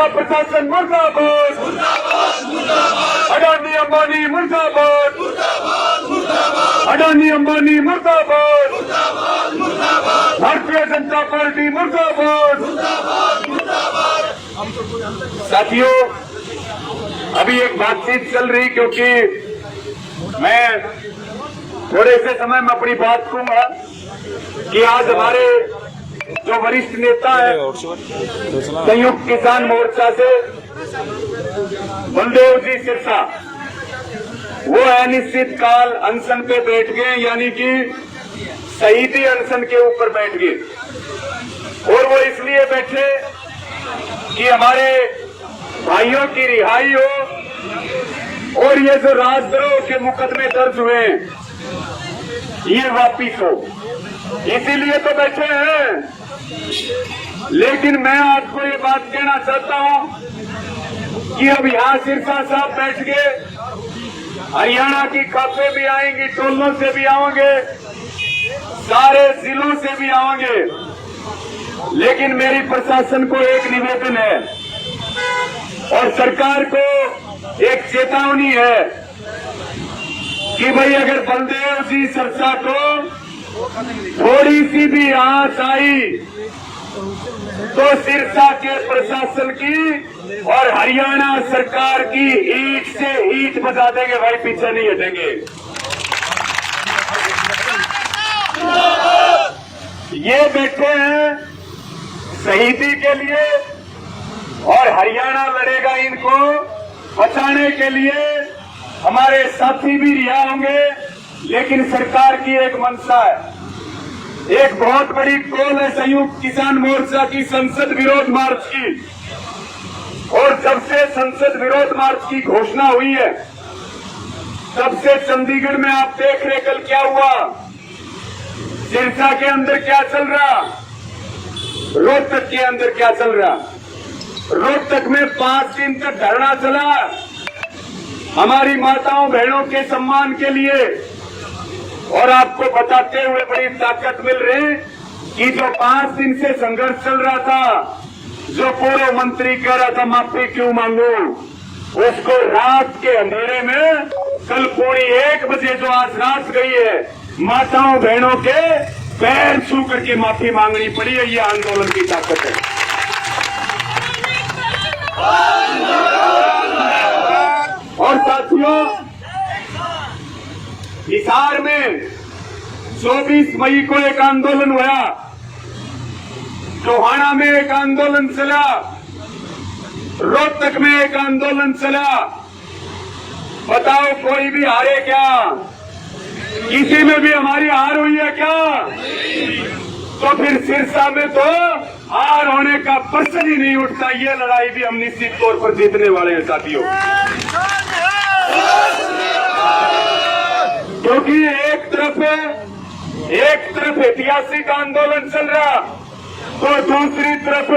का प्रशासन मुर्दाबाद, अडानी अंबानी मुर्दाबाद, अडानी अंबानी मुर्दाबाद, भारतीय जनता पार्टी मुर्दाबाद। साथियों, अभी एक बातचीत चल रही, क्योंकि मैं थोड़े से समय में अपनी बात कहूंगा कि आज हमारे जो वरिष्ठ नेता है संयुक्त किसान मोर्चा से बलदेव जी सिरसा, वो अनिश्चित काल अनशन पे बैठ गए, यानी कि शहीदी अनशन के ऊपर बैठ गए। और वो इसलिए बैठे कि हमारे भाइयों की रिहाई हो और ये जो राजद्रोह के मुकदमे दर्ज हुए ये वापिस हो, इसीलिए तो बैठे हैं। लेकिन मैं आपको ये बात कहना चाहता हूं कि अब यहां सिरसा साहब बैठ गए, हरियाणा की खापें भी आएंगी, टोलों से भी आएंगे, सारे जिलों से भी आएंगे। लेकिन मेरी प्रशासन को एक निवेदन है और सरकार को एक चेतावनी है कि भाई अगर बलदेव जी सिरसा को थोड़ी सी भी आंच आई तो सिरसा के प्रशासन की और हरियाणा सरकार की ईंट से ईंट बजा देंगे भाई, पीछे नहीं हटेंगे। ये बैठे हैं शहीदी के लिए और हरियाणा लड़ेगा इनको बचाने के लिए। हमारे साथी भी रिहा होंगे, लेकिन सरकार की एक मंशा है, एक बहुत बड़ी कॉल है संयुक्त किसान मोर्चा की संसद विरोध मार्च की। और जब से संसद विरोध मार्च की घोषणा हुई है तब से चंडीगढ़ में आप देख रहे कल क्या हुआ, सिरसा के अंदर क्या चल रहा, रोहतक के अंदर क्या चल रहा। रोहतक में 5 दिन तक धरना चला हमारी माताओं बहनों के सम्मान के लिए। और आपको बताते हुए बड़ी ताकत मिल रही कि जो 5 दिन से संघर्ष चल रहा था, जो पूर्व मंत्री कह रहा था माफी क्यों मांगू, उसको रात के अंधेरे में कल 1:15 बजे जो आज रात गई है, माताओं बहनों के पैर छू करके माफी मांगनी पड़ी है। ये आंदोलन की ताकत है। और साथियों, हिसार में 24 मई को एक आंदोलन हुआ, टोहाना में एक आंदोलन चला, रोहतक में एक आंदोलन चला। बताओ कोई भी हारे क्या? किसी में भी हमारी हार हुई है क्या? तो फिर सिरसा में तो हार होने का प्रश्न ही नहीं उठता। ये लड़ाई भी हम निश्चित तौर पर जीतने वाले हैं साथियों, क्योंकि एक तरफ ऐतिहासिक आंदोलन चल रहा, तो दूसरी तरफ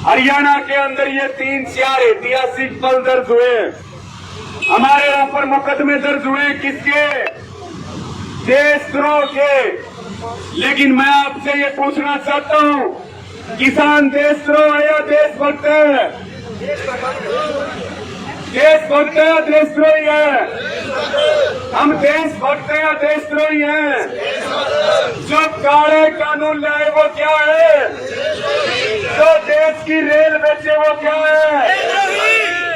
हरियाणा के अंदर ये 3-4 ऐतिहासिक पल दर्ज हुए। हमारे ऊपर मुकदमे दर्ज हुए, किसके? देशद्रोह के। लेकिन मैं आपसे ये पूछना चाहता हूँ, किसान देशद्रोह है या देशभक्त है? देशभक्त है या देशद्रोही है? हम देशभक्त है या देशद्रोही हैं? जो काले कानून लाए वो क्या है? जो देश की रेल बेचे वो क्या है?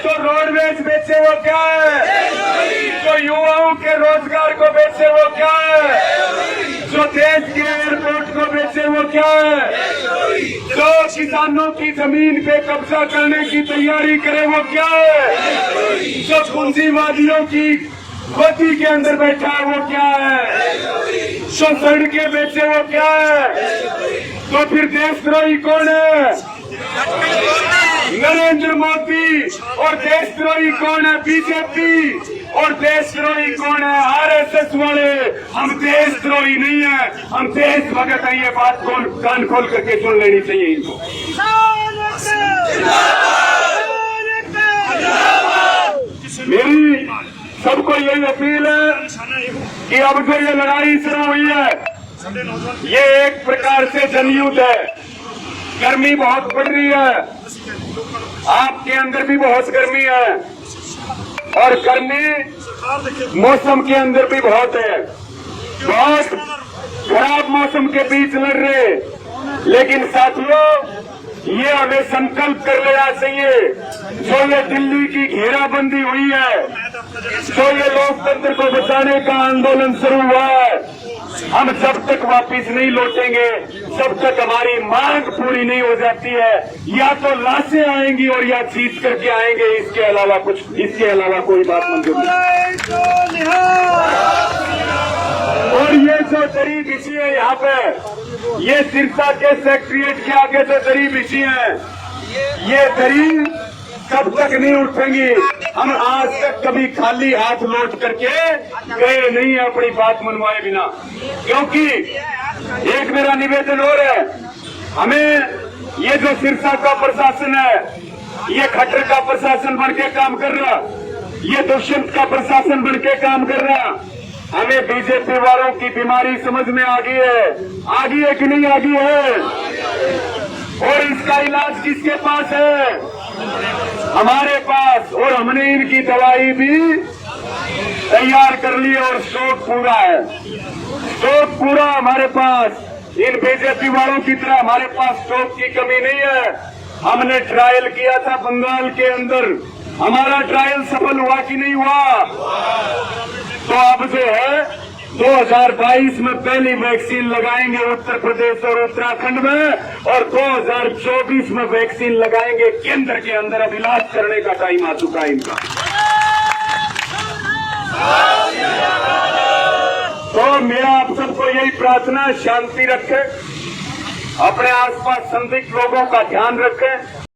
जो रोडवेज बेचे वो क्या है? जो युवाओं के रोजगार को बेचे वो क्या है? जो देश के एयरपोर्ट को बेचे वो क्या है? जो किसानों की जमीन पे कब्जा करने की तैयारी करे वो क्या है? जो पूंजीवादियों की गोदी के अंदर बैठा है वो क्या है? जो सड़कें बेचे वो क्या है? तो फिर देशद्रोही कौन है? नरेंद्र मोदी। और देशद्रोही कौन है? बीजेपी। और देशद्रोही कौन है? आरएसएस वाले। हम देशद्रोही नहीं है, हम देशभक्त हैं। ये बात कान खोल करके सुन लेनी चाहिए इनको। मेरी सबको यही अपील है कि अब जो ये लड़ाई शुरू हुई है, ये एक प्रकार से जनयुद्ध है। गर्मी बहुत बढ़ रही है, आपके अंदर भी बहुत गर्मी है और गर्मी मौसम के अंदर भी बहुत है। बहुत खराब मौसम के बीच लड़ रहे, लेकिन साथियों ये हमें संकल्प कर लेना चाहिए। जो ये दिल्ली की घेराबंदी हुई है, जो ये लोकतंत्र को बचाने का आंदोलन शुरू हुआ है, हम जब तक वापिस नहीं लौटेंगे, जब तक हमारी मांग पूरी नहीं हो जाती है, या तो लाशें आएंगी और या जीत करके आएंगे। इसके अलावा कोई बात मंजूर नहीं। और ये जो दरी बिछी है यहाँ पे, ये सिरसा के सेक्रेटरिएट के आगे जो दरी बिछी है, ये दरी कब तक नहीं उठेंगी। हम आज तक कभी खाली हाथ लौट करके गए नहीं है अपनी बात मनवाए बिना। क्योंकि एक मेरा निवेदन और है, हमें ये जो सिरसा का प्रशासन है, ये खट्टर का प्रशासन बन के काम कर रहा, ये दुष्यंत का प्रशासन बन के काम कर रहा, हमें बीजेपी वालों की बीमारी समझ में आ गई है कि नहीं आ गई है? और इसका इलाज किसके पास है? हमारे पास। और हमने इनकी दवाई भी तैयार कर ली और स्टॉक पूरा है। स्टॉक पूरा हमारे पास। इन बीजेपी वालों की तरह हमारे पास स्टॉक की कमी नहीं है। हमने ट्रायल किया था बंगाल के अंदर, हमारा ट्रायल सफल हुआ कि नहीं हुआ? तो अब जो है 2022 में पहली वैक्सीन लगाएंगे उत्तर प्रदेश और उत्तराखंड में, और 2024 में वैक्सीन लगाएंगे केंद्र के अंदर। अब इलाज करने का टाइम आ चुका है इनका। तो मेरा आप सबको यही प्रार्थना, शांति रखें, अपने आसपास संदिग्ध लोगों का ध्यान रखें।